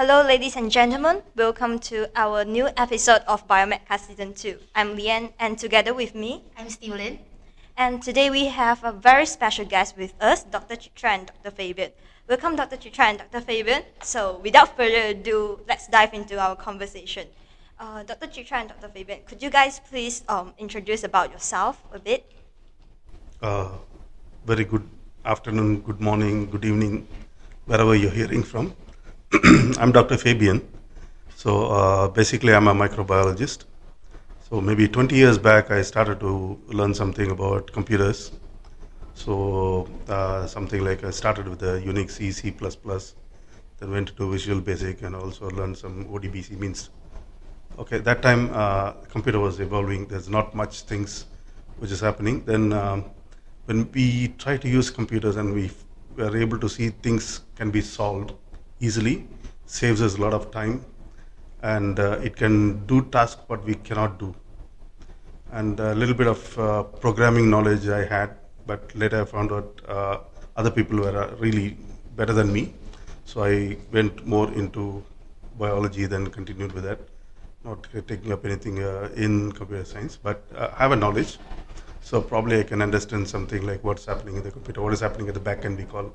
Hello, ladies and gentlemen. Welcome to our new episode of Biomedical Season 2. I'm Leanne, and together with me, I'm Stevelyn. And today we have a very special guest with us, Dr. Chitra and Dr. Fabian. Welcome, Dr. Chitra and Dr. Fabian. So, without further ado, let's dive into our conversation. Dr. Chitra and Dr. Fabian, could you guys please introduce about yourself a bit? Very good afternoon, good morning, good evening, wherever you're hearing from. I'm Dr. Fabian. So basically, I'm a microbiologist. So maybe 20 years back, I started to learn something about computers. So something like I started with the Unix C, then went to Visual Basic and also learned some ODBC means. Okay, that time computer was evolving. There's not much things which is happening. Then when we try to use computers and we are able to see things can be solved easily, saves us a lot of time, and it can do tasks what we cannot do. And a little bit of programming knowledge I had, but later I found out other people were really better than me. So I went more into biology, then continued with that, not taking up anything in computer science, but I have a knowledge. So probably I can understand something like what's happening in the computer, what is happening at the back end we call.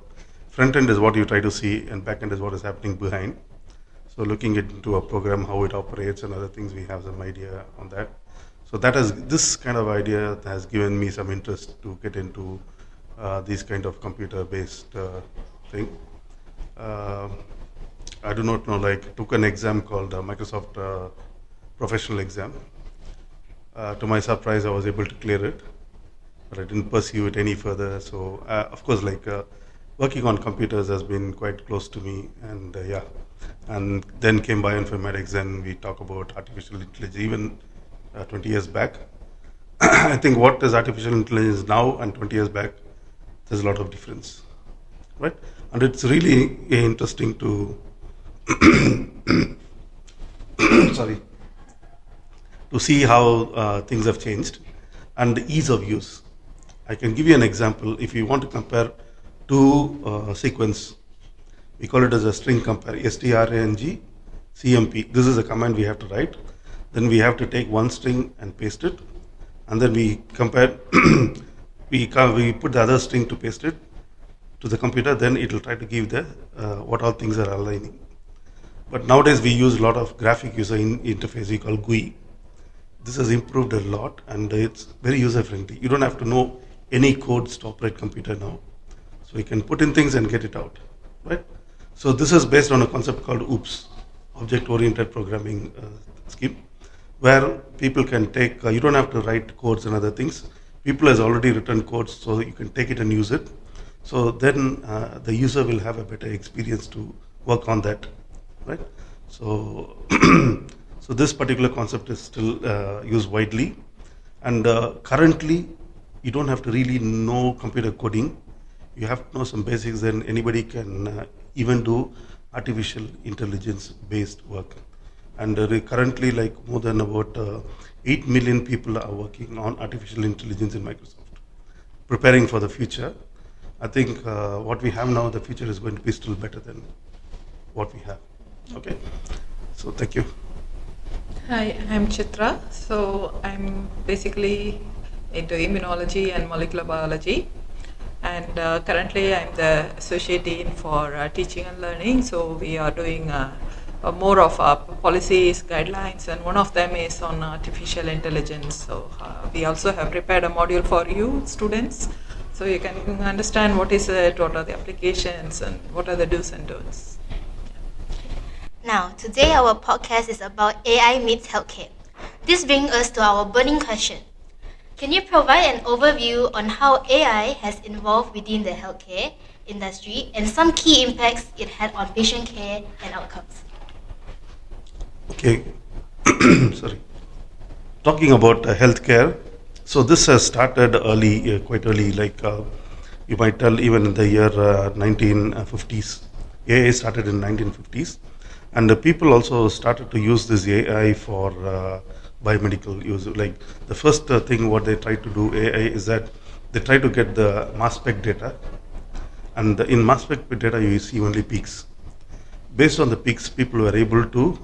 Front end is what you try to see, and back end is what is happening behind. So looking into a program, how it operates and other things, we have some idea on that. So this kind of idea has given me some interest to get into these kind of computer-based thing. I do not know, like took an exam called Microsoft Professional Exam. To my surprise, I was able to clear it, but I didn't pursue it any further. So of course, like working on computers has been quite close to me, and and then came bioinformatics, and we talk about artificial intelligence even 20 years back. I think what is artificial intelligence now and 20 years back, there's a lot of difference, right? And it's really interesting to to see how things have changed and the ease of use. I can give you an example. If you want to compare two sequence, we call it as a string compare, strang cmp. This is a command we have to write. Then we have to take one string and paste it, and then we compare. we put the other string to paste it to the computer. Then it will try to give the what all things are aligning. But nowadays we use a lot of graphic user interface we call GUI. This has improved a lot, and it's very user friendly. You don't have to know any codes to operate computer now. So you can put in things and get it out, right? So this is based on a concept called OOPS, Object-Oriented Programming Scheme, where people can take, you don't have to write codes and other things. People has already written codes, so you can take it and use it. So then the user will have a better experience to work on that, right? So, so this particular concept is still used widely, and currently you don't have to really know computer coding. You have to know some basics, then anybody can even do artificial intelligence based work. And currently, like more than about 8 million people are working on artificial intelligence in Microsoft, preparing for the future. I think what we have now, the future is going to be still better than what we have. Okay, so thank you. Hi, I'm Chitra. So I'm basically into immunology and molecular biology. And currently I'm the associate dean for teaching and learning. So we are doing more of policies, guidelines, and one of them is on artificial intelligence. So we also have prepared a module for you students, so you can understand what is it, what are the applications, and what are the do's and don'ts. Now, today our podcast is about AI meets healthcare. This brings us to our burning question. Can you provide an overview on how AI has evolved within the healthcare industry and some key impacts it had on patient care and outcomes? Okay, sorry. Talking about healthcare, so this has started early, quite early, like you might tell even in the year 1950s. AI started in 1950s, and the people also started to use this AI for biomedical use. Like the first thing what they try to do AI is that they try to get the mass spec data, and in mass spec data you see only peaks. based on the peaks, people were able to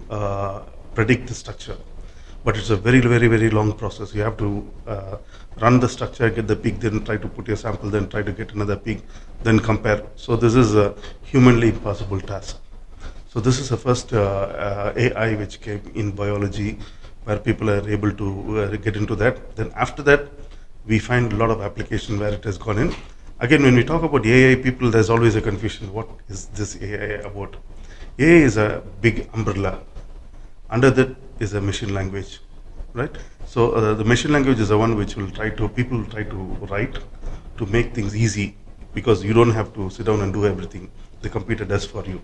predict the structure. But it's a very, very, very long process. You have to run the structure, get the peak, then try to put your sample, then try to get another peak, then compare. So this is a humanly impossible task. So this is the first AI which came in biology, where people are able to get into that. Then after that, we find a lot of application where it has gone in. Again, when we talk about AI, people, there's always a confusion. What is this AI about? AI is a big umbrella. Under that is a machine language, right? So the machine language is the one which people try to write to make things easy, because you don't have to sit down and do everything. The computer does for you,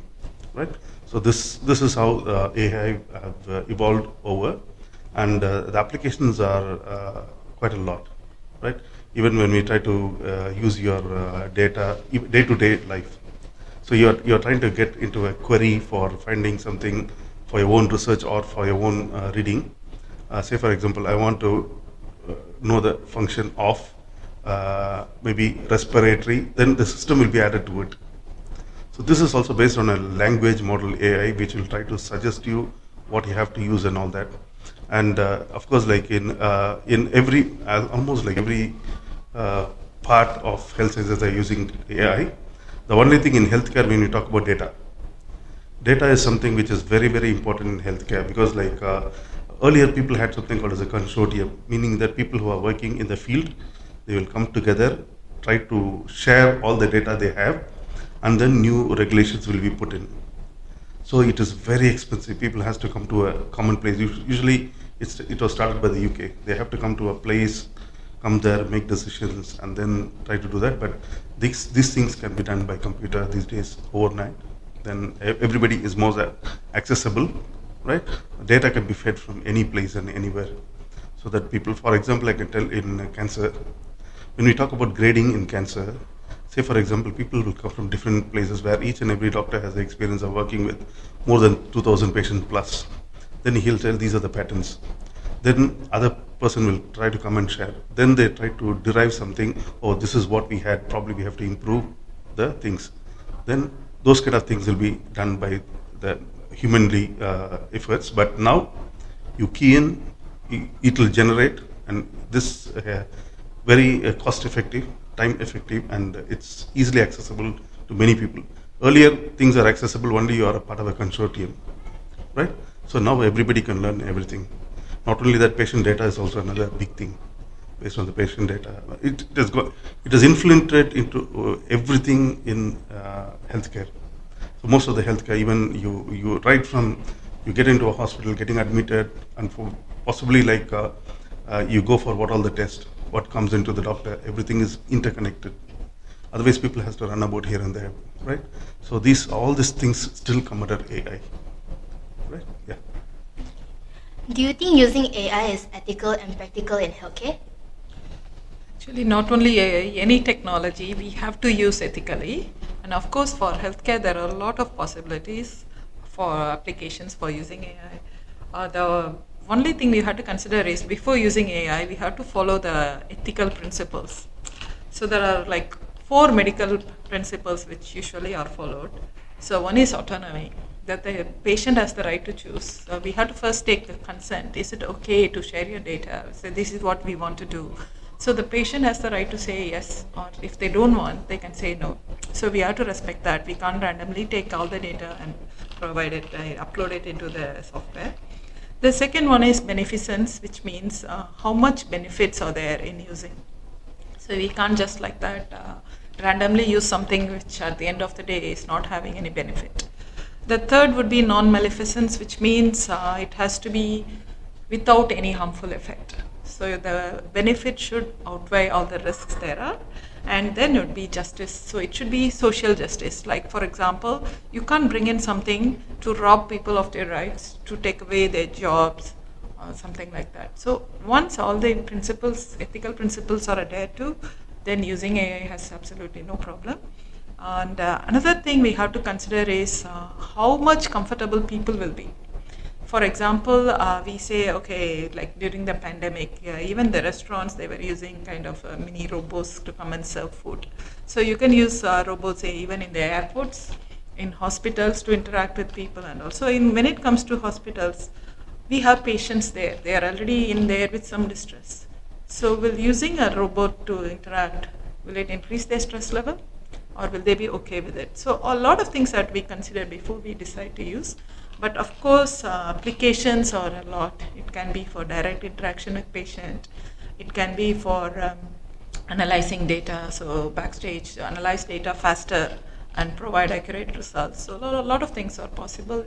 right? So this is how AI have evolved over, and the applications are quite a lot, right? Even when we try to use your data day-to-day life. So you're trying to get into a query for finding something for your own research or for your own reading. Say for example, I want to know the function of maybe respiratory, then the system will be added to it. So this is also based on a language model AI, which will try to suggest you what you have to use and all that. And of course, like in every, almost like every part of health sciences are using AI. The only thing in healthcare, when you talk about data is something which is very, very important in healthcare, because like earlier people had something called as a consortium, meaning that people who are working in the field, they will come together, try to share all the data they have, and then new regulations will be put in. So it is very expensive. People has to come to a common place. Usually it was started by the UK. They have to come to a place, come there, make decisions, and then try to do that. But these things can be done by computer these days overnight. Then everybody is more accessible, right? Data can be fed from any place and anywhere. So that people, for example, I can tell in cancer, when we talk about grading in cancer, say for example, people will come from different places where each and every doctor has the experience of working with more than 2,000 patients plus. Then he'll tell these are the patterns. Then other person will try to come and share. Then they try to derive something, oh, this is what we had, probably we have to improve the things. Then those kind of things will be done by the humanly efforts. But now you key in, it will generate, and this very cost effective, time effective, and it's easily accessible to many people. Earlier things are accessible only you are a part of a consortium, right? So now everybody can learn everything. Not only that, patient data is also another big thing. Based on the patient data, it has infiltrated into everything in healthcare. So most of the healthcare, even you right from you get into a hospital, getting admitted, and for possibly like you go for what all the tests, what comes into the doctor, everything is interconnected. Otherwise, people has to run about here and there, right? So all these things still come under AI, right? Yeah. Do you think using AI is ethical and practical in healthcare? Actually, not only AI, any technology we have to use ethically. And of course, for healthcare, there are a lot of possibilities for applications for using AI. The only thing we have to consider is before using AI, we have to follow the ethical principles. So there are like 4 medical principles which usually are followed. So one is autonomy, that the patient has the right to choose. So we have to first take the consent. Is it okay to share your data? So this is what we want to do. So the patient has the right to say yes, or if they don't want, they can say no. So we have to respect that. We can't randomly take all the data and provide it, upload it into the software. The second one is beneficence, which means how much benefits are there in using. So we can't just like that randomly use something which at the end of the day is not having any benefit. The third would be non-maleficence, which means it has to be without any harmful effect. So the benefit should outweigh all the risks there are. And then it would be justice. So it should be social justice. Like for example, you can't bring in something to rob people of their rights, to take away their jobs, or something like that. So once all the principles, ethical principles are adhered to, then using AI has absolutely no problem. And another thing we have to consider is how much comfortable people will be. For example, we say, okay, like during the pandemic, even the restaurants, they were using kind of mini robots to come and serve food. So you can use robots even in the airports. in hospitals to interact with people, and also when it comes to hospitals, we have patients there. They are already in there with some distress. So will using a robot to interact, will it increase their stress level, or will they be okay with it? So a lot of things that we consider before we decide to use. But of course, applications are a lot. It can be for direct interaction with patient. It can be for analyzing data, so backstage, analyze data faster and provide accurate results. So a lot of things are possible.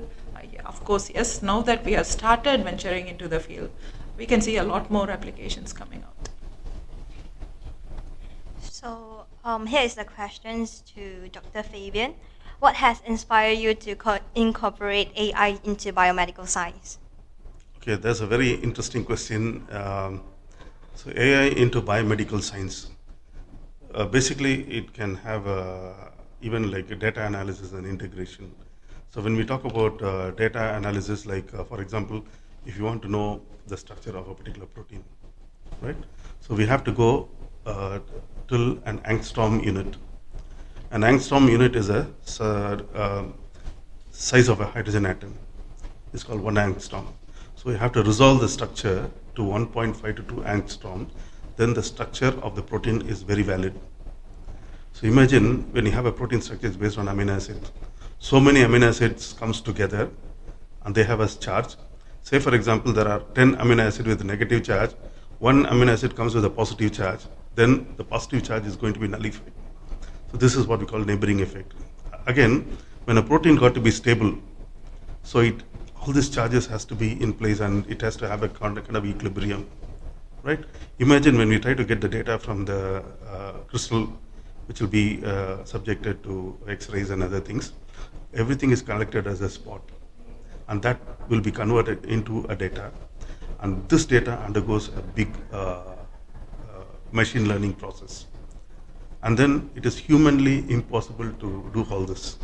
Yeah, of course, yes, now that we have started venturing into the field, we can see a lot more applications coming out. So here is the questions to Dr. Fabian. What has inspired you to incorporate AI into biomedical science? Okay, that's a very interesting question. So AI into biomedical science. Basically, it can have even like a data analysis and integration. So when we talk about data analysis, like for example, if you want to know the structure of a particular protein, right? So we have to go till an angstrom unit. An angstrom unit is a size of a hydrogen atom. It's called 1 angstrom. So you have to resolve the structure to 1.5 to 2 angstrom. Then the structure of the protein is very valid. So imagine when you have a protein structure, it's based on amino acids. So many amino acids comes together and they have a charge. Say for example, there are 10 amino acids with negative charge. One amino acid comes with a positive charge. Then the positive charge is going to be nullified. So this is what we call neighboring effect. Again, when a protein got to be stable, so all these charges has to be in place and it has to have a kind of equilibrium, right? Imagine when we try to get the data from the crystal, which will be subjected to X-rays and other things, everything is collected as a spot, and that will be converted into a data, and this data undergoes a big machine learning process, and then it is humanly impossible to do all this,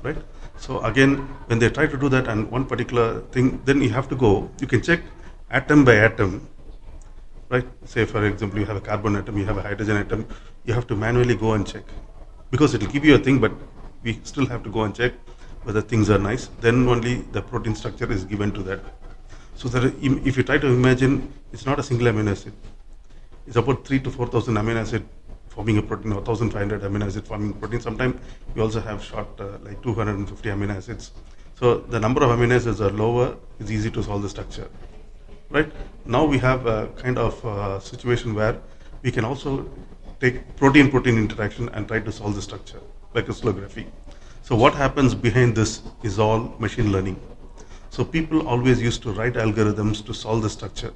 right? So again, when they try to do that and one particular thing, then you have to go, you can check atom by atom, right? Say for example, you have a carbon atom, you have a hydrogen atom, you have to manually go and check, because it will give you a thing, but we still have to go and check whether things are nice. Then only the protein structure is given to that. So that if you try to imagine, it's not a single amino acid. It's about 3,000 to 4,000 amino acid forming a protein, or 1,500 amino acid forming a protein. Sometimes we also have short like 250 amino acids. So the number of amino acids are lower, it's easy to solve the structure, right? Now we have a kind of situation where we can also take protein-protein interaction and try to solve the structure by crystallography. So what happens behind this is all machine learning. So people always used to write algorithms to solve the structure,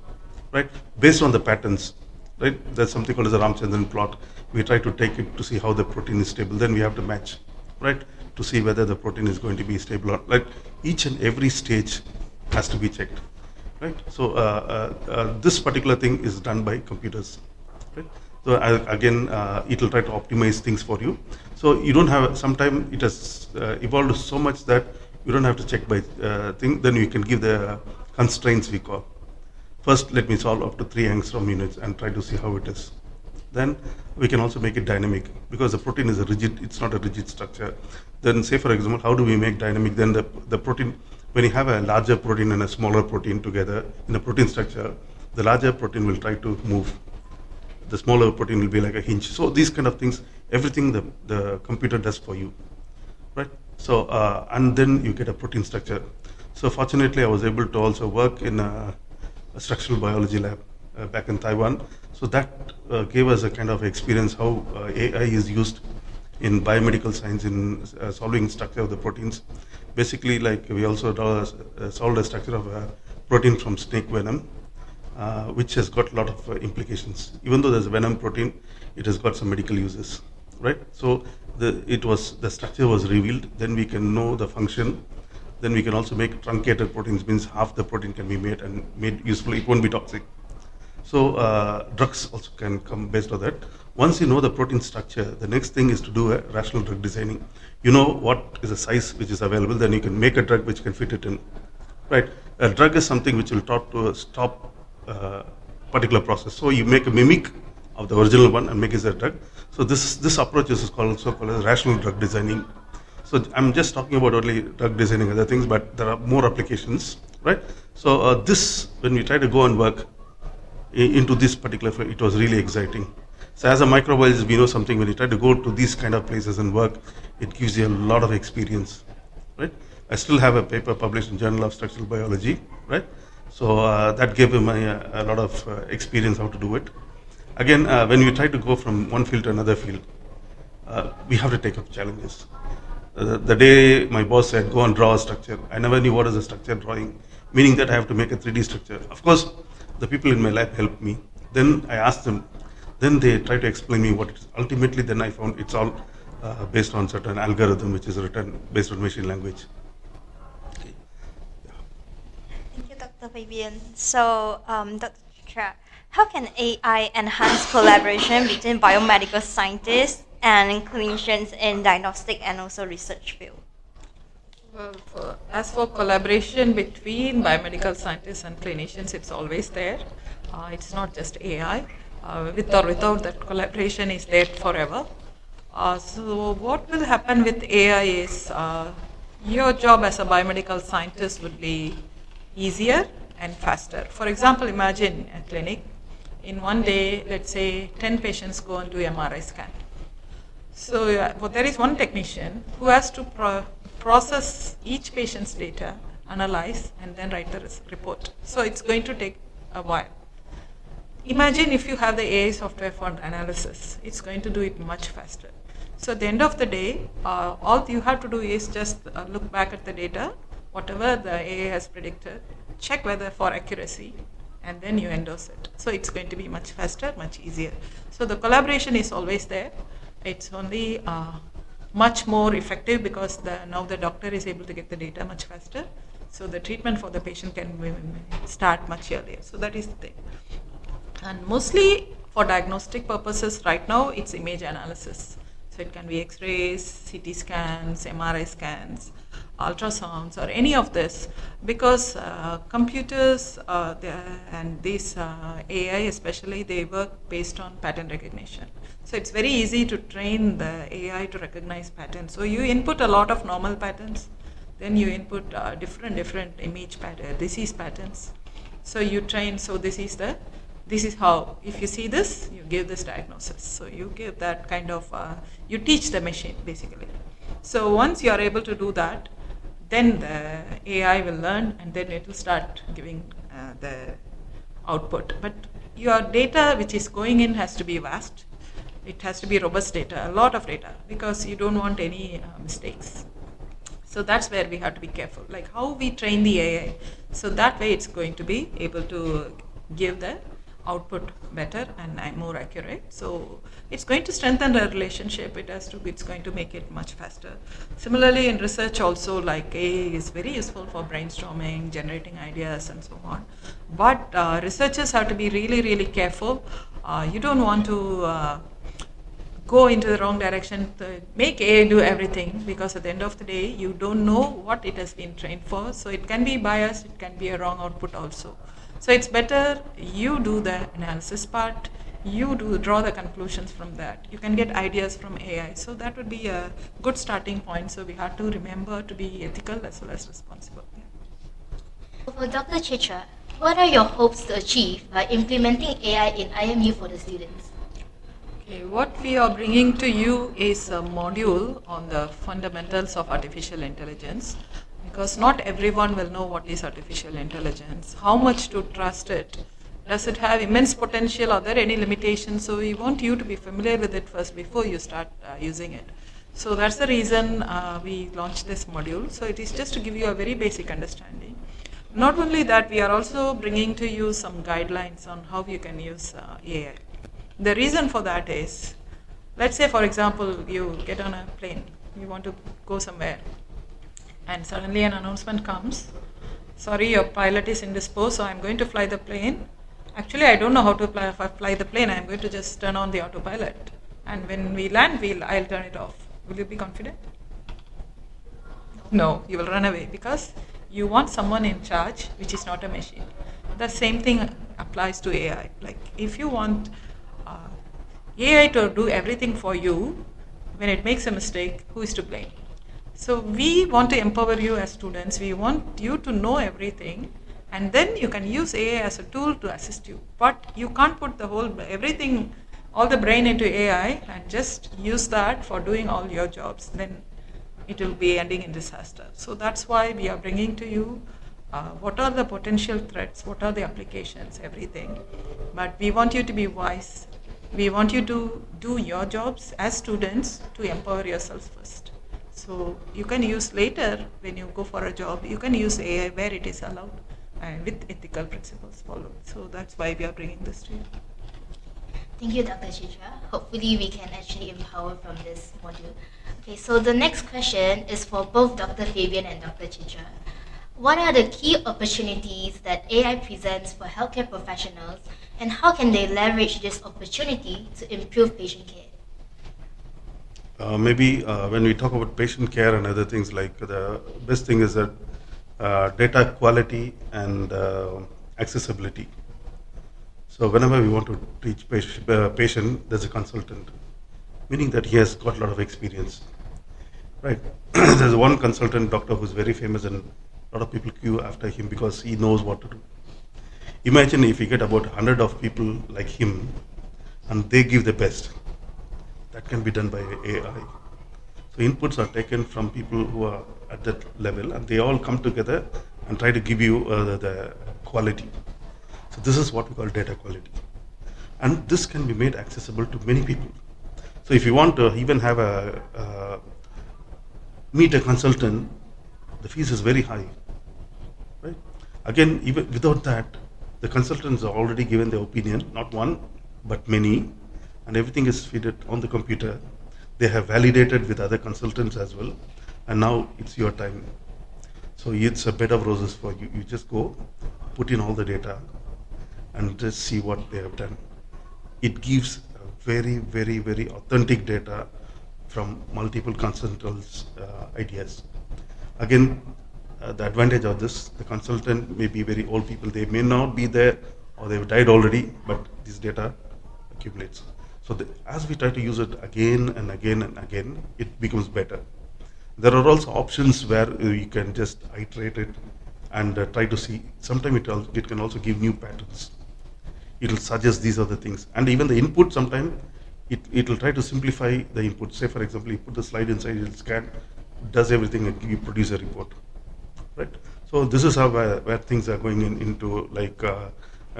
right? Based on the patterns, right? There's something called as a Ramachandran plot. We try to take it to see how the protein is stable. Then we have to match, right? To see whether the protein is going to be stable or like each and every stage has to be checked, right? So this particular thing is done by computers, right? So again, it will try to optimize things for you. So you don't have, sometimes it has evolved so much that you don't have to check by thing. Then you can give the constraints we call. First, let me solve up to 3 angstrom units and try to see how it is. Then we can also make it dynamic, because the protein is a rigid, it's not a rigid structure. Then say for example, how do we make dynamic? Then the protein, when you have a larger protein and a smaller protein together in a protein structure, the larger protein will try to move. The smaller protein will be like a hinge. So these kind of things, everything the computer does for you, right? So and then you get a protein structure. So fortunately, I was able to also work in a structural biology lab back in Taiwan. So that gave us a kind of experience how AI is used in biomedical science in solving structure of the proteins. Basically, like we also solved a structure of a protein from snake venom, which has got a lot of implications. Even though there's a venom protein, it has got some medical uses, right? So the structure was revealed. Then we can know the function. Then we can also make truncated proteins, means half the protein can be made and made useful. It won't be toxic. So drugs also can come based on that. Once you know the protein structure, the next thing is to do a rational drug designing. You know what is the size which is available, then you can make a drug which can fit it in, right? A drug is something which will talk to stop particular process. So you make a mimic of the original one and make it a drug. So this approach is also called as rational drug designing. So I'm just talking about only drug designing and other things, but there are more applications, right? So this, when we try to go and work into this particular field, it was really exciting. So as a microbiologist, we know something, when you try to go to these kind of places and work, it gives you a lot of experience, right? I still have a paper published in Journal of Structural Biology, right? So that gave me a lot of experience how to do it. Again, when we try to go from one field to another field, we have to take up challenges. The day my boss said, go and draw a structure, I never knew what is a structure drawing, meaning that I have to make a 3D structure. Of course, the people in my lab helped me. Then I asked them, then they tried to explain me what it is. Ultimately, then I found it's all based on certain algorithm which is written based on machine language. Okay. Yeah. Thank you, Dr. Fabian. So, Dr. Chitra, how can AI enhance collaboration between biomedical scientists and clinicians in diagnostic and also research field? Well, as for collaboration between biomedical scientists and clinicians, it's always there. It's not just AI. With or without that, collaboration is there forever. So what will happen with AI is your job as a biomedical scientist would be easier and faster. For example, imagine a clinic. In one day, let's say 10 patients go and do MRI scan. So there is one technician who has to process each patient's data, analyze, and then write the report. So it's going to take a while. Imagine if you have the AI software for analysis, it's going to do it much faster. So at the end of the day, all you have to do is just look back at the data, whatever the AI has predicted, check whether for accuracy, and then you endorse it. So it's going to be much faster, much easier. So the collaboration is always there. It's only much more effective because now the doctor is able to get the data much faster. So the treatment for the patient can start much earlier. So that is the thing. And mostly for diagnostic purposes right now, it's image analysis. So it can be X-rays, CT scans, MRI scans, ultrasounds, or any of this, because computers and these AI especially, they work based on pattern recognition. So it's very easy to train the AI to recognize patterns. So you input a lot of normal patterns, then you input different image disease patterns. So you train, so this is how, if you see this, you give this diagnosis. So you give that kind of, you teach the machine basically. So once you are able to do that, then the AI will learn and then it will start giving the output. But your data which is going in has to be vast. It has to be robust data, a lot of data, because you don't want any mistakes. So that's where we have to be careful, like how we train the AI. So that way it's going to be able to give the output better and more accurate. So it's going to strengthen the relationship. It's going to make it much faster. Similarly, in research also, like AI is very useful for brainstorming, generating ideas, and so on. But researchers have to be really, really careful. You don't want to go into the wrong direction, make AI do everything, because at the end of the day, you don't know what it has been trained for. So it can be biased, it can be a wrong output also. So it's better you do the analysis part, you draw the conclusions from that. You can get ideas from AI. So that would be a good starting point. So we have to remember to be ethical as well as responsible. Yeah. For Dr. Chitra, what are your hopes to achieve by implementing AI in IMU for the students? Okay, what we are bringing to you is a module on the fundamentals of artificial intelligence, because not everyone will know what is artificial intelligence, how much to trust it, does it have immense potential, are there any limitations? So we want you to be familiar with it first before you start using it. So that's the reason we launched this module. So it is just to give you a very basic understanding. Not only that, we are also bringing to you some guidelines on how you can use AI. The reason for that is, let's say for example, you get on a plane, you want to go somewhere, and suddenly an announcement comes, sorry, your pilot is indisposed, so I'm going to fly the plane. Actually, I don't know how to fly the plane, I'm going to just turn on the autopilot. And when we land, I'll turn it off. Will you be confident? No, you will run away, because you want someone in charge, which is not a machine. The same thing applies to AI. Like if you want AI to do everything for you, when it makes a mistake, who is to blame? So we want to empower you as students. We want you to know everything, and then you can use AI as a tool to assist you. But you can't put everything, all the brain into AI and just use that for doing all your jobs. Then it will be ending in disaster. So that's why we are bringing to you what are the potential threats, what are the applications, everything. But we want you to be wise. We want you to do your jobs as students to empower yourselves first. So you can use later when you go for a job, you can use AI where it is allowed and with ethical principles followed. So that's why we are bringing this to you. Thank you, Dr. Chitra. Hopefully we can actually empower from this module. Okay, so the next question is for both Dr. Fabian and Dr. Chitra. What are the key opportunities that AI presents for healthcare professionals, and how can they leverage this opportunity to improve patient care? Maybe when we talk about patient care and other things, like the best thing is that data quality and accessibility. So whenever we want to teach patient, there's a consultant, meaning that he has got a lot of experience, right? There's one consultant doctor who's very famous, and a lot of people queue after him because he knows what to do. Imagine if we get about 100 of people like him, and they give the best. That can be done by AI. So inputs are taken from people who are at that level, and they all come together and try to give you the quality. So this is what we call data quality. And this can be made accessible to many people. So if you want to even have meet a consultant, the fees is very high, right? Again, even without that, the consultants are already given their opinion, not one, but many, and everything is fed on the computer. They have validated with other consultants as well, and now it's your time. So it's a bed of roses for you. You just go, put in all the data, and just see what they have done. It gives very, very, very authentic data from multiple consultants' ideas. Again, the advantage of this, the consultant may be very old people. They may not be there, or they've died already, but this data accumulates. So as we try to use it again and again and again, it becomes better. There are also options where you can just iterate it and try to see. Sometimes it can also give new patterns. It will suggest these are the things. And even the input, sometimes it will try to simplify the input. Say, for example, you put the slide inside, it will scan, does everything, and you produce a report. Right? So this is how where things are going into like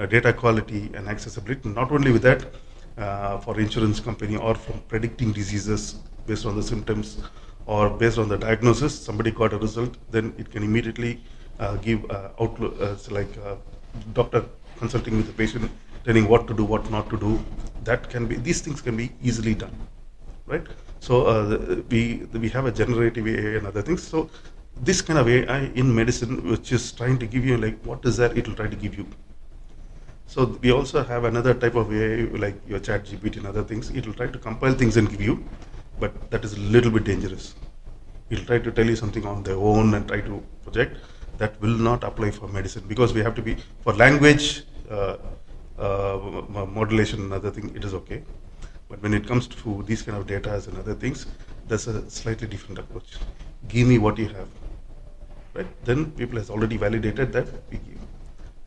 data quality and accessibility. Not only with that, for insurance company or from predicting diseases based on the symptoms or based on the diagnosis, somebody got a result, then it can immediately give outlook, doctor consulting with the patient, telling what to do, what not to do. That can be, these things can be easily done, right? So we have a generative AI and other things. So this kind of AI in medicine, which is trying to give you like what is that, it will try to give you. So we also have another type of AI like your chat GPT and other things. It will try to compile things and give you, but that is a little bit dangerous. It will try to tell you something on their own and try to project. That will not apply for medicine, because we have to be, for language modulation and other thing, it is okay. But when it comes to these kind of data and other things, there's a slightly different approach. Give me what you have, right? Then people has already validated that we give.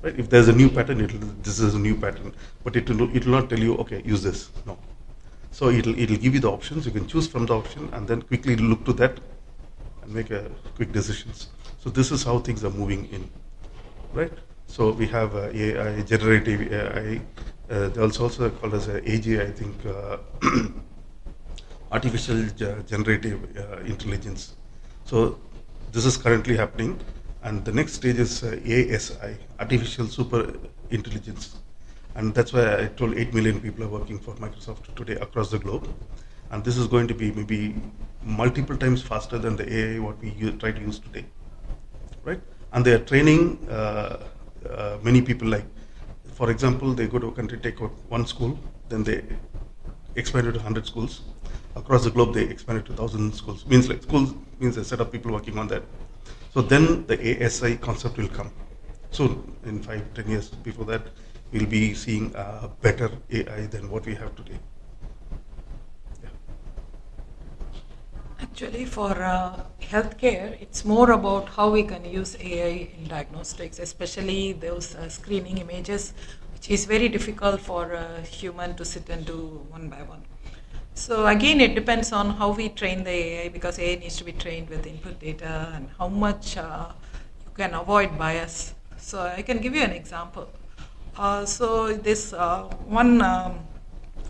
Right? If there's a new pattern, this is a new pattern, but it will not tell you, okay, use this. No. So it'll give you the options. You can choose from the option and then quickly look to that and make quick decisions. So this is how things are moving in, right? So we have AI, generative AI. There's also called as AGI, I think, artificial generative intelligence. So this is currently happening. And the next stage is ASI, artificial super intelligence. And that's why I told 8 million people are working for Microsoft today across the globe. And this is going to be maybe multiple times faster than the AI what we try to use today, right? And they are training many people, like, for example, they go to a country, take out one school, then they expand it to 100 schools. Across the globe, they expand it to 1,000 schools. Means like schools means a set of people working on that. So then the ASI concept will come. So in 5-10 years before that, we'll be seeing better AI than what we have today. Yeah. Actually, for healthcare, it's more about how we can use AI in diagnostics, especially those screening images, which is very difficult for a human to sit and do one by one. So again, it depends on how we train the AI, because AI needs to be trained with input data and how much you can avoid bias. So I can give you an example. So this one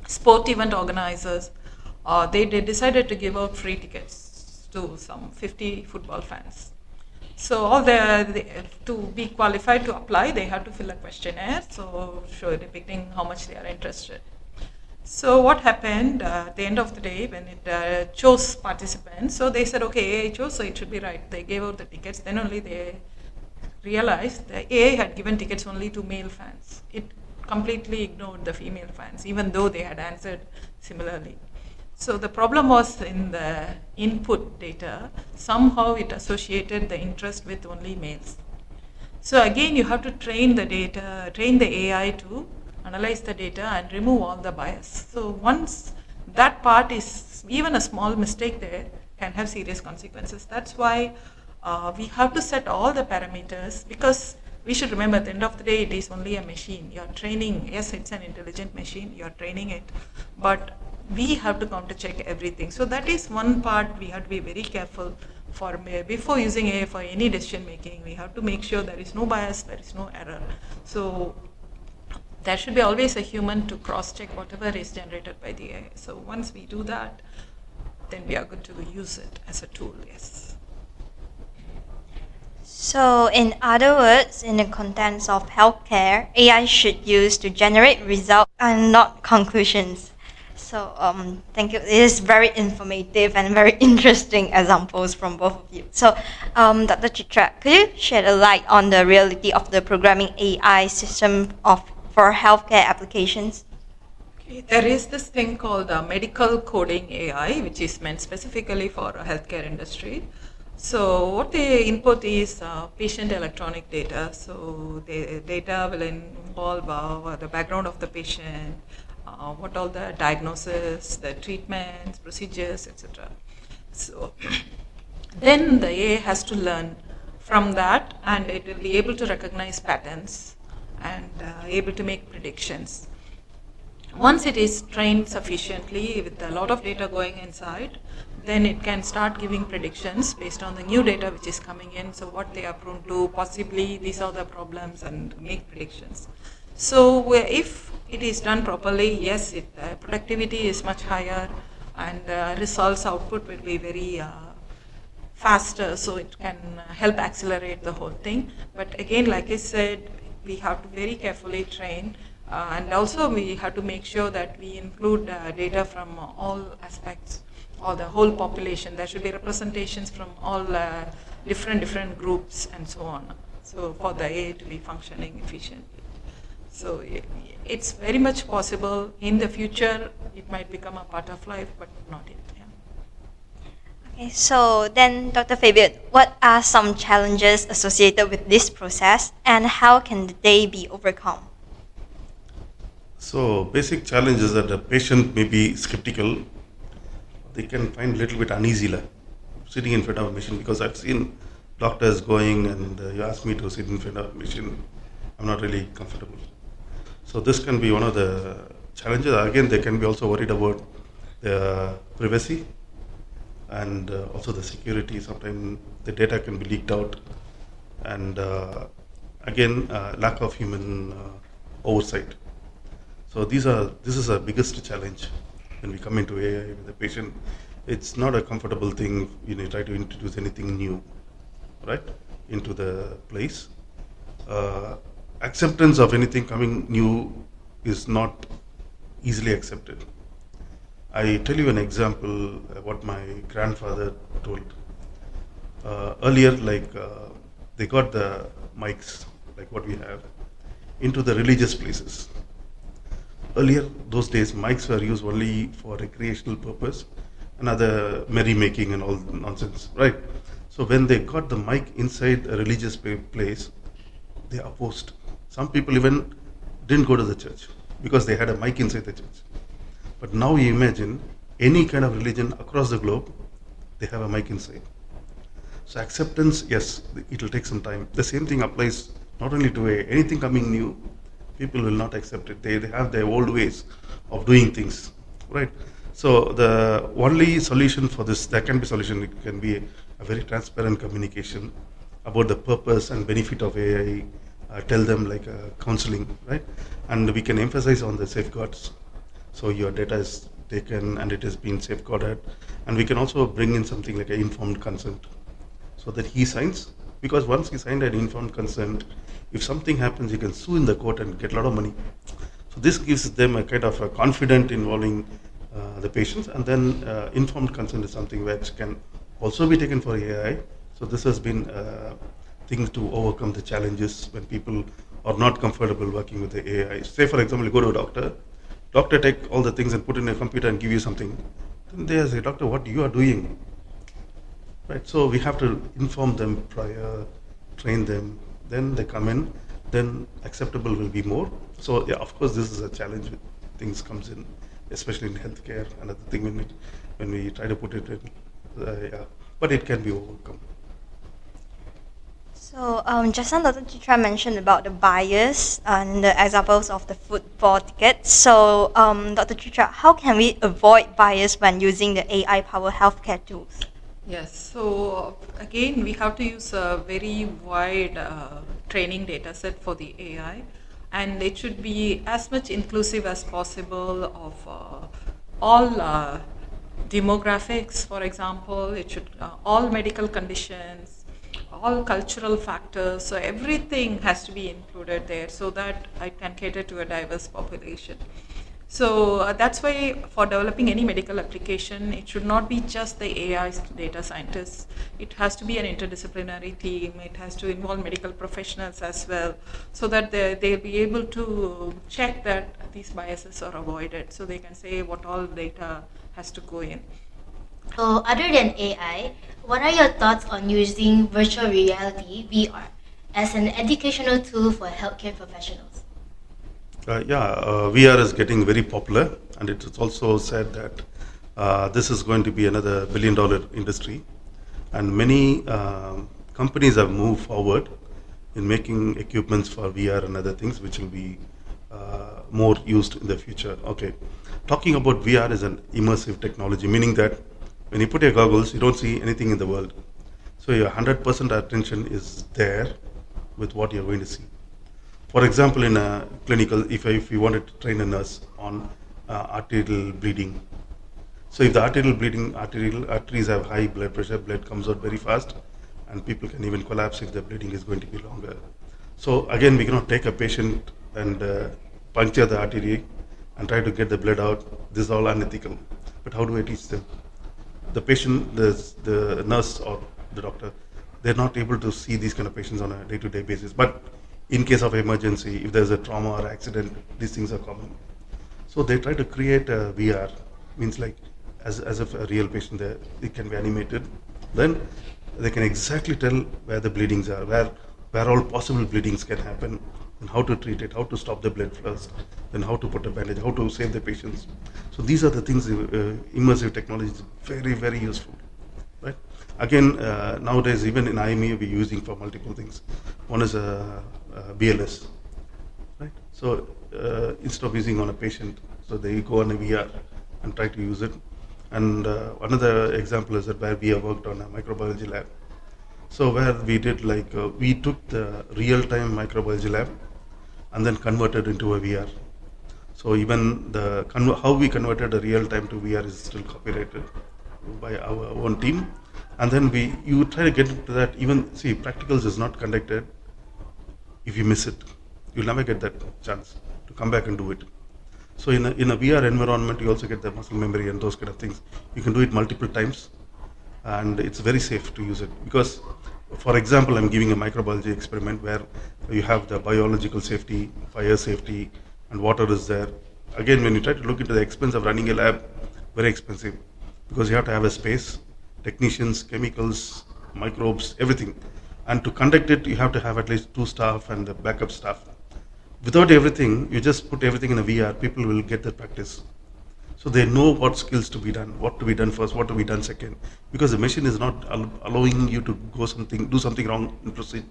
sport event organizers, they decided to give out free tickets to some 50 football fans. So to be qualified to apply, they had to fill a questionnaire, so depicting how much they are interested. So what happened at the end of the day when it chose participants, so they said, okay, AI chose, so it should be right. They gave out the tickets, then only they realized the AI had given tickets only to male fans. It completely ignored the female fans, even though they had answered similarly. So the problem was in the input data, somehow it associated the interest with only males. So again, you have to train the data, train the AI to analyze the data and remove all the bias. So once that part is, even a small mistake there can have serious consequences. That's why we have to set all the parameters, because we should remember at the end of the day, it is only a machine. You're training, yes, it's an intelligent machine, you're training it, but we have to counter check everything. So that is one part we have to be very careful for. Before using AI for any decision making, we have to make sure there is no bias, there is no error. So there should be always a human to cross check whatever is generated by the AI. So once we do that, then we are good to use it as a tool, yes. So, in other words, in the contents of healthcare, AI should use to generate results and not conclusions. So, thank you. It is very informative and very interesting examples from both of you. So, Dr. Chitra, could you shed a light on the reality of the programming AI system for healthcare applications? Okay, there is this thing called medical coding AI, which is meant specifically for healthcare industry. So what they input is patient electronic data. So the data will involve the background of the patient, what all the diagnosis, the treatments, procedures, etc. So then the AI has to learn from that, and it will be able to recognize patterns and able to make predictions. Once it is trained sufficiently with a lot of data going inside, then it can start giving predictions based on the new data which is coming in. So what they are prone to, possibly these are the problems, and make predictions. So if it is done properly, yes, productivity is much higher, and results output will be very faster, so it can help accelerate the whole thing. But again, like I said, we have to very carefully train, and also we have to make sure that we include data from all aspects, or the whole population. There should be representations from all different groups and so on, so for the AI to be functioning efficiently. So it's very much possible. In the future, it might become a part of life, but not yet. Okay, so then, Dr. Fabian, what are some challenges associated with this process, and how can they be overcome? So basic challenge is that the patient may be skeptical. They can find a little bit uneasy sitting in front of a machine, because I've seen doctors going and you ask me to sit in front of a machine, I'm not really comfortable. So this can be one of the challenges. Again, they can be also worried about the privacy and also the security. Sometimes the data can be leaked out, and again, lack of human oversight. So this is the biggest challenge when we come into AI with the patient. It's not a comfortable thing when you try to introduce anything new, right, into the place. Acceptance of anything coming new is not easily accepted. I tell you an example, what my grandfather told. Earlier, they got the mics, like what we have, into the religious places. Earlier, those days, mics were used only for recreational purpose and other merrymaking and all nonsense, right? So when they got the mic inside a religious place, they opposed. Some people even didn't go to the church because they had a mic inside the church. But now you imagine any kind of religion across the globe, they have a mic inside. So acceptance, yes, it will take some time. The same thing applies not only to anything coming new, people will not accept it. They have their old ways of doing things, right? So the only solution for this, there can be solution, it can be a very transparent communication about the purpose and benefit of AI, tell them like counseling, right? And we can emphasize on the safeguards. So your data is taken and it has been safeguarded. And we can also bring in something like an informed consent so that he signs, because once he signed an informed consent, if something happens, he can sue in the court and get a lot of money. So this gives them a kind of a confident involving the patients, and then informed consent is something which can also be taken for AI. So this has been things to overcome the challenges when people are not comfortable working with the AI. Say for example, you go to a doctor take all the things and put in a computer and give you something. Then they say, doctor, what you are doing? Right, so we have to inform them prior, train them, then they come in, then acceptable will be more. So yeah, of course, this is a challenge when things comes in, especially in healthcare. Another thing when we try to put it in, yeah, but it can be overcome. So just now Dr. Chitra mentioned about the bias and the examples of the football tickets. So Dr. Chitra, how can we avoid bias when using the AI-powered healthcare tools? Yes, so again, we have to use a very wide training data set for the AI, and it should be as much inclusive as possible of all demographics, for example. It should all medical conditions, all cultural factors, so everything has to be included there so that I can cater to a diverse population. So that's why for developing any medical application, it should not be just the AI data scientists. It has to be an interdisciplinary team. It has to involve medical professionals as well, so that they'll be able to check that these biases are avoided, so they can say what all data has to go in. So other than AI, what are your thoughts on using virtual reality, VR, as an educational tool for healthcare professionals? VR is getting very popular, and it is also said that this is going to be another billion-dollar industry, and many companies have moved forward in making equipments for VR and other things, which will be more used in the future. Okay, talking about VR is an immersive technology, meaning that when you put your goggles, you don't see anything in the world, so your 100% attention is there with what you're going to see. For example, in a clinical, if you wanted to train a nurse on arterial bleeding, so if the arterial arteries have high blood pressure, blood comes out very fast, and people can even collapse if the bleeding is going to be longer. So again, we cannot take a patient and puncture the artery and try to get the blood out. This is all unethical. But how do I teach them? The patient, the nurse or the doctor, they're not able to see these kind of patients on a day-to-day basis. But in case of emergency, if there's a trauma or accident, these things are common. So they try to create a VR, means like as if a real patient there, it can be animated. Then they can exactly tell where the bleedings are, where all possible bleedings can happen, and how to treat it, how to stop the blood first, then how to put a bandage, how to save the patients. So these are the things, immersive technology is very, very useful, right? Again, nowadays, even in IME, we're using for multiple things. One is BLS, right? So instead of using on a patient, so they go on a VR and try to use it. And another example is that where we have worked on a microbiology lab. So where we did we took the real-time microbiology lab and then converted into a VR. So even how we converted a real-time to VR is still copyrighted by our own team. And then you try to get into that. Even see, practicals is not conducted. If you miss it, you'll never get that chance to come back and do it. So in a VR environment, you also get the muscle memory and those kind of things. You can do it multiple times, and it's very safe to use it. Because, for example, I'm giving a microbiology experiment where you have the biological safety, fire safety, and water is there. Again, when you try to look into the expense of running a lab, very expensive, because you have to have a space, technicians, chemicals, microbes, everything. And to conduct it, you have to have at least 2 staff and the backup staff. Without everything, you just put everything in a VR, people will get the practice. So they know what skills to be done, what to be done first, what to be done second, because the machine is not allowing you to do something wrong and proceed.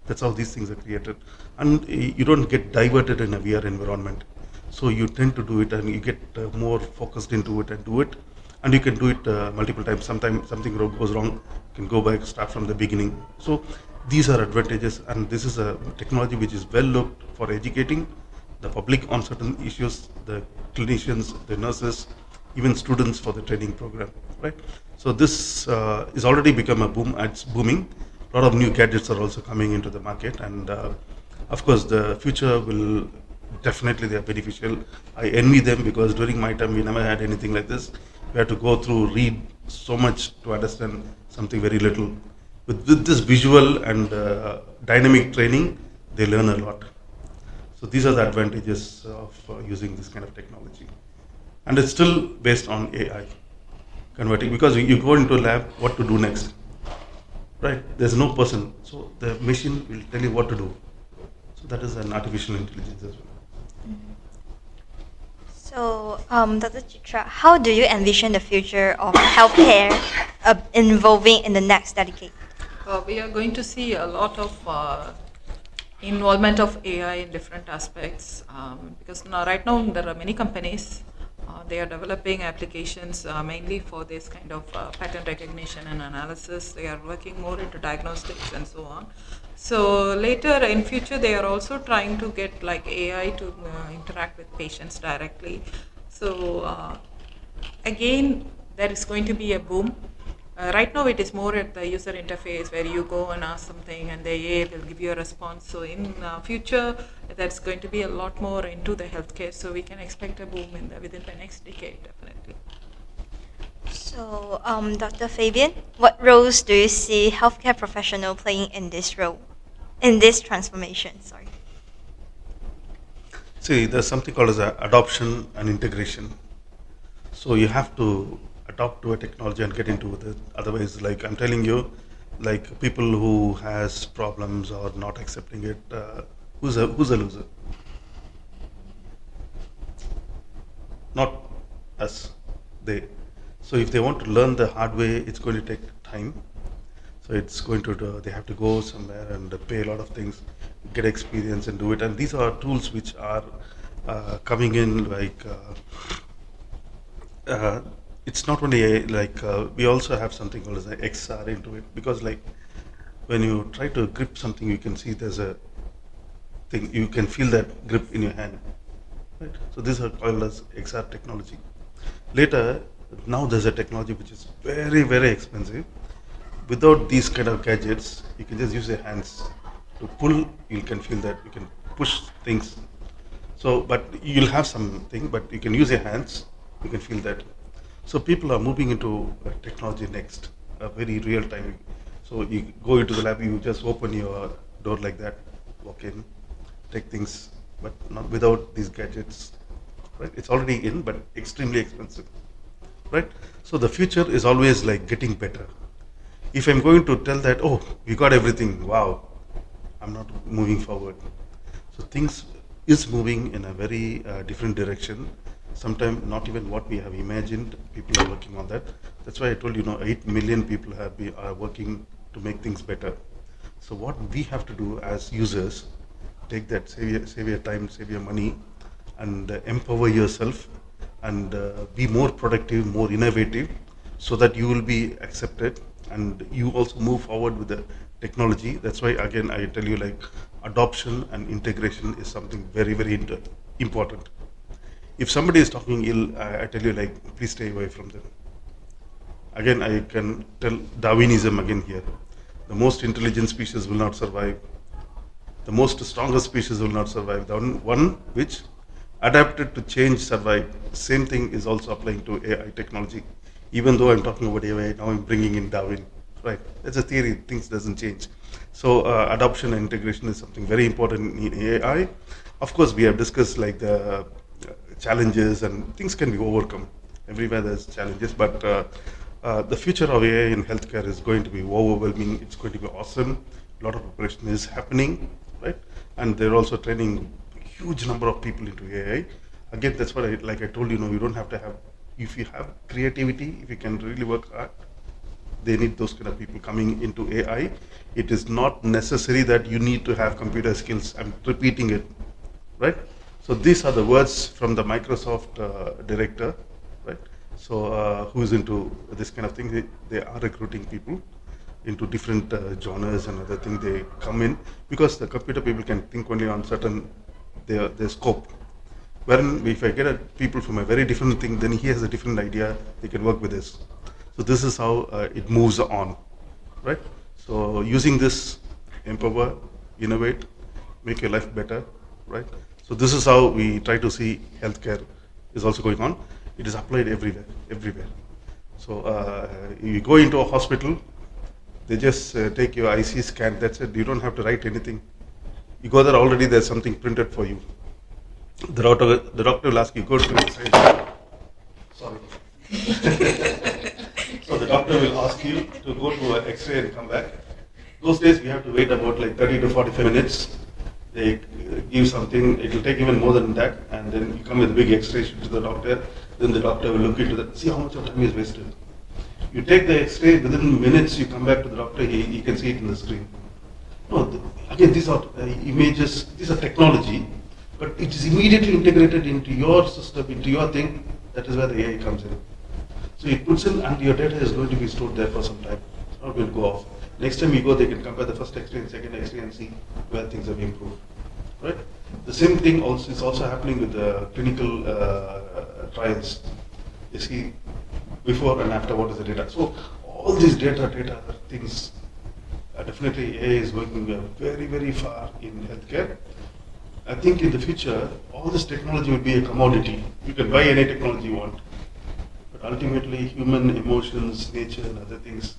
That's how these things are created, and you don't get diverted in a VR environment. So you tend to do it, and you get more focused into it and do it, and you can do it multiple times. Sometimes something goes wrong, you can go back, start from the beginning. So these are advantages, and this is a technology which is well looked for educating the public on certain issues, the clinicians, the nurses, even students for the training program, right? So this is already become a boom. It's booming. A lot of new gadgets are also coming into the market, and of course the future will definitely, they are beneficial. I envy them, because during my time we never had anything like this. We had to go through, read so much to understand something very little. With this visual and dynamic training, they learn a lot. So these are the advantages of using this kind of technology. And it's still based on AI converting, because you go into a lab, what to do next, right? There's no person, so the machine will tell you what to do. So that is an artificial intelligence as well. So, Dr. Chitra, how do you envision the future of healthcare involving in the next decade? We are going to see a lot of involvement of AI in different aspects, because right now there are many companies, they are developing applications mainly for this kind of pattern recognition and analysis. They are working more into diagnostics and so on. So later in future they are also trying to get like AI to interact with patients directly. So again, there is going to be a boom. Right now it is more at the user interface where you go and ask something and the AI will give you a response. So in future that's going to be a lot more into the healthcare. So we can expect a boom within the next decade, definitely. So, Dr. Fabian, what roles do you see healthcare professional playing in this role, in this transformation? Sorry. See, there's something called as adoption and integration. So you have to adopt to a technology and get into it. Otherwise, like I'm telling you, like people who has problems or not accepting it, who's a loser? Not us, they. So if they want to learn the hard way, it's going to take time. So it's going to they have to go somewhere and pay a lot of things, get experience and do it. And these are tools which are coming in like. It's not only we also have something called as an XR into it, because like when you try to grip something, you can see there's a thing, you can feel that grip in your hand, right? So these are called as XR technology. Later, now there's a technology which is very, very expensive. Without these kind of gadgets, you can just use your hands to pull, you can feel that, you can push things. So, but you'll have something, but you can use your hands, you can feel that. So people are moving into technology next, very real time. So you go into the lab, you just open your door like that, walk in, take things, but not without these gadgets, right? It's already in, but extremely expensive, right? So the future is always like getting better. If I'm going to tell that, oh, we got everything, wow, I'm not moving forward. So things is moving in a very different direction. Sometimes not even what we have imagined, people are working on that. That's why I told you, 8 million people are working to make things better. So what we have to do as users, take that, save your time, save your money, and empower yourself, and be more productive, more innovative, so that you will be accepted, and you also move forward with the technology. That's why again I tell you, like, adoption and integration is something very, very important. If somebody is talking ill, I tell you, like, please stay away from them. Again, I can tell Darwinism again here. The most intelligent species will not survive. The most strongest species will not survive. The one which adapted to change survive. Same thing is also applying to AI technology. Even though I'm talking about AI, now I'm bringing in Darwin. Right? That's a theory. Things doesn't change. So adoption and integration is something very important in AI. Of course, we have discussed like the challenges, and things can be overcome. Everywhere there's challenges, but the future of AI in healthcare is going to be overwhelming. It's going to be awesome. A lot of preparation is happening, right? And they're also training a huge number of people into AI. Again, that's what I told you, you don't have to have if you have creativity, if you can really work hard, they need those kind of people coming into AI. It is not necessary that you need to have computer skills. I'm repeating it, right? So these are the words from the Microsoft director, right? So who is into this kind of thing? They are recruiting people into different genres and other things. They come in because the computer people can think only on certain their scope. Wherein if I get people from a very different thing, then he has a different idea. They can work with this. So this is how it moves on, right? So using this, empower, innovate, make your life better, right? So this is how we try to see healthcare is also going on. It is applied everywhere, everywhere. So you go into a hospital, they just take your IC scan, that's it. You don't have to write anything. You go there, already there's something printed for you. The doctor will ask you, go to the side. Sorry. So the doctor will ask you to go to an X-ray and come back. Those days we have to wait about like 30 to 45 minutes. They give something, it will take even more than that, and then you come with a big X-ray to the doctor, then the doctor will look into that, see how much of time is wasted. You take the X-ray, within minutes you come back to the doctor, he can see it in the screen. No, again, these are images, these are technology, but it is immediately integrated into your system, into your thing. That is where the AI comes in. So it puts in, and your data is going to be stored there for some time. It's not going to go off. Next time you go, they can compare the first X-ray and second X-ray and see where things have improved. Right? The same thing also is also happening with the clinical trials. You see, before and after, what is the data? So all these data things, definitely AI is going very, very far in healthcare. I think in the future, all this technology will be a commodity. You can buy any technology you want. But ultimately, human emotions, nature, and other things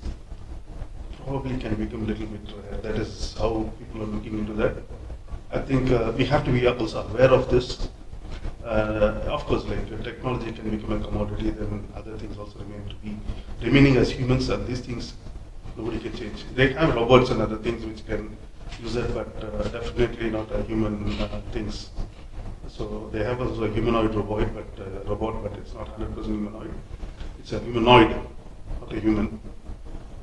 probably can become a little bit rare. That is how people are looking into that. I think we have to be also aware of this. Of course, like technology can become a commodity, then other things also remaining as humans, and these things nobody can change. They have robots and other things which can use it, but definitely not a human things. So they have also a humanoid robot, but it's not 100% humanoid. It's a humanoid, not a human.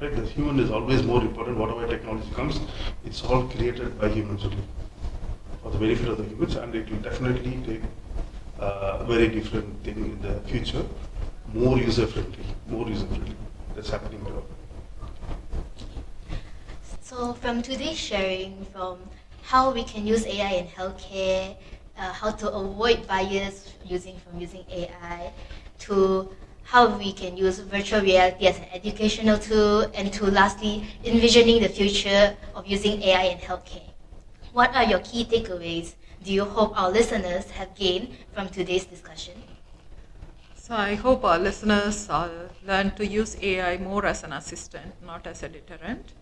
Right? The human is always more important. Whatever technology comes, it's all created by humans only, for the benefit of the humans, and it will definitely take a very different thing in the future, more user friendly. That's happening now. So from today's sharing, from how we can use AI in healthcare, how to avoid bias from using AI, to how we can use virtual reality as an educational tool, and to lastly, envisioning the future of using AI in healthcare. What are your key takeaways do you hope our listeners have gained from today's discussion? So I hope our listeners learn to use AI more as an assistant, not as a deterrent.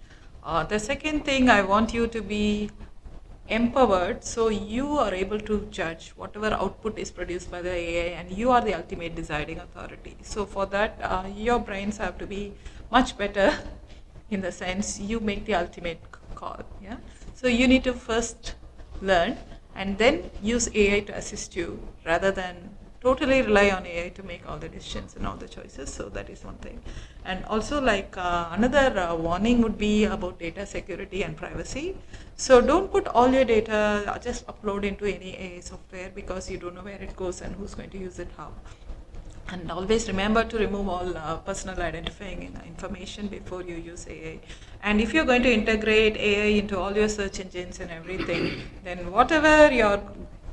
The second thing, I want you to be empowered so you are able to judge whatever output is produced by the AI, and you are the ultimate deciding authority. So for that, your brains have to be much better in the sense you make the ultimate call. Yeah. So you need to first learn and then use AI to assist you rather than totally rely on AI to make all the decisions and all the choices. So that is one thing. And also, like another warning would be about data security and privacy. So don't put all your data, just upload into any AI software, because you don't know where it goes and who's going to use it how. And always remember to remove all personal identifying information before you use AI. And if you're going to integrate AI into all your search engines and everything, then whatever you're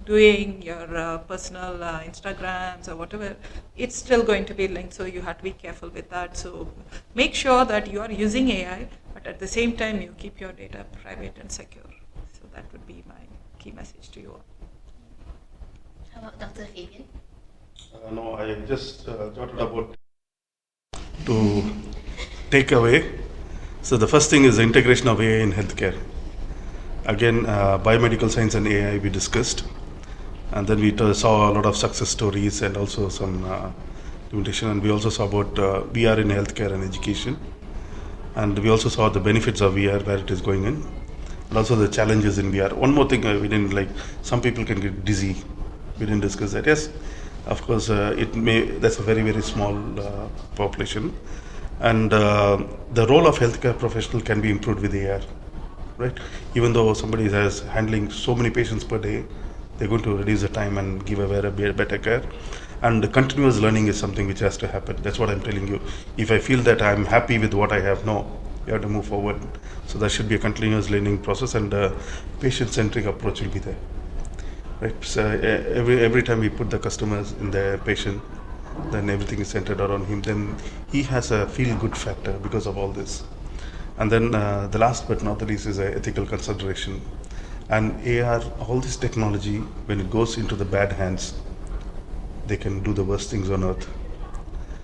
doing, your personal Instagrams or whatever, it's still going to be linked, so you have to be careful with that. So make sure that you are using AI, but at the same time you keep your data private and secure. So that would be my key message to you all. How about Dr. Fabian? No, I just jotted about to take away. So the first thing is the integration of AI in healthcare. Again, biomedical science and AI we discussed. And then we saw a lot of success stories and also some limitation. And we also saw about VR in healthcare and education. And we also saw the benefits of VR, where it is going in. And also the challenges in VR. One more thing we didn't like, some people can get dizzy. We didn't discuss that. Yes, Of course, that's a very, very small population. And the role of healthcare professional can be improved with AI, right? Even though somebody is handling so many patients per day, they're going to reduce the time and give a better care. And the continuous learning is something which has to happen. That's what I'm telling you. If I feel that I'm happy with what I have now, you have to move forward. So there should be a continuous learning process, and a patient-centric approach will be there. Right? So every time we put the customers in the patient, then everything is centered around him. Then he has a feel-good factor because of all this. And then the last but not the least is ethical consideration. And AR, all this technology, when it goes into the bad hands, they can do the worst things on earth.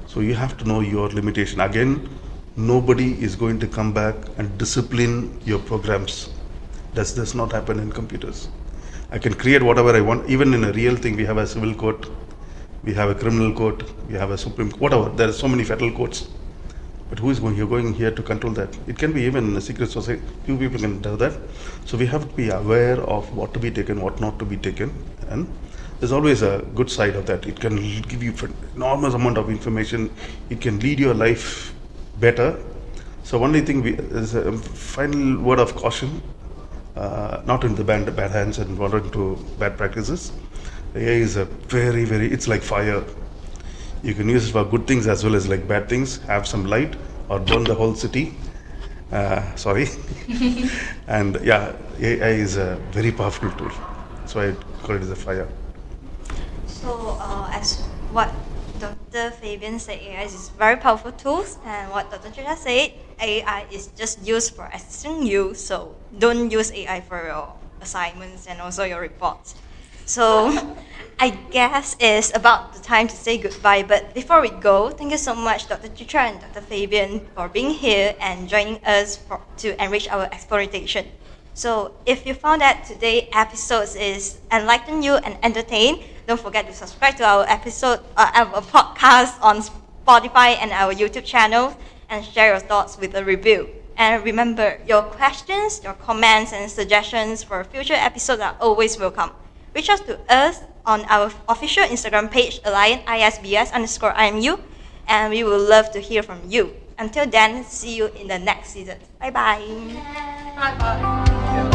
So you have to know your limitation. Again, nobody is going to come back and discipline your programs. That does not happen in computers. I can create whatever I want. Even in a real thing, we have a civil court, we have a criminal court, we have a supreme, whatever. There are so many federal courts. But who is going here to control that? It can be even a secret society. Few people can do that. So we have to be aware of what to be taken, what not to be taken. And there's always a good side of that. It can give you enormous amount of information. It can lead your life better. So only thing is a final word of caution, not into the bad hands and not into bad practices. AI is a very, it's like fire. You can use it for good things as well as like bad things. Have some light or burn the whole city. Sorry. And yeah, AI is a very powerful tool. So I call it as a fire. So as what Dr. Fabian said, AI is very powerful tools, and what Dr. Chitra said, AI is just used for assisting you. So don't use AI for your assignments and also your reports. So I guess it's about the time to say goodbye. But before we go, thank you so much, Dr. Chitra and Dr. Fabian, for being here and joining us to enrich our exploration. So if you found that today's episode is enlighten you and entertain, don't forget to subscribe to our podcast on Spotify and our YouTube channel, and share your thoughts with a review. And remember, your questions, your comments, and suggestions for future episodes are always welcome. Reach out to us on our official Instagram page, AllianceISBS_IMU, and we would love to hear from you. Until then, see you in the next season. Bye-bye. Bye-bye.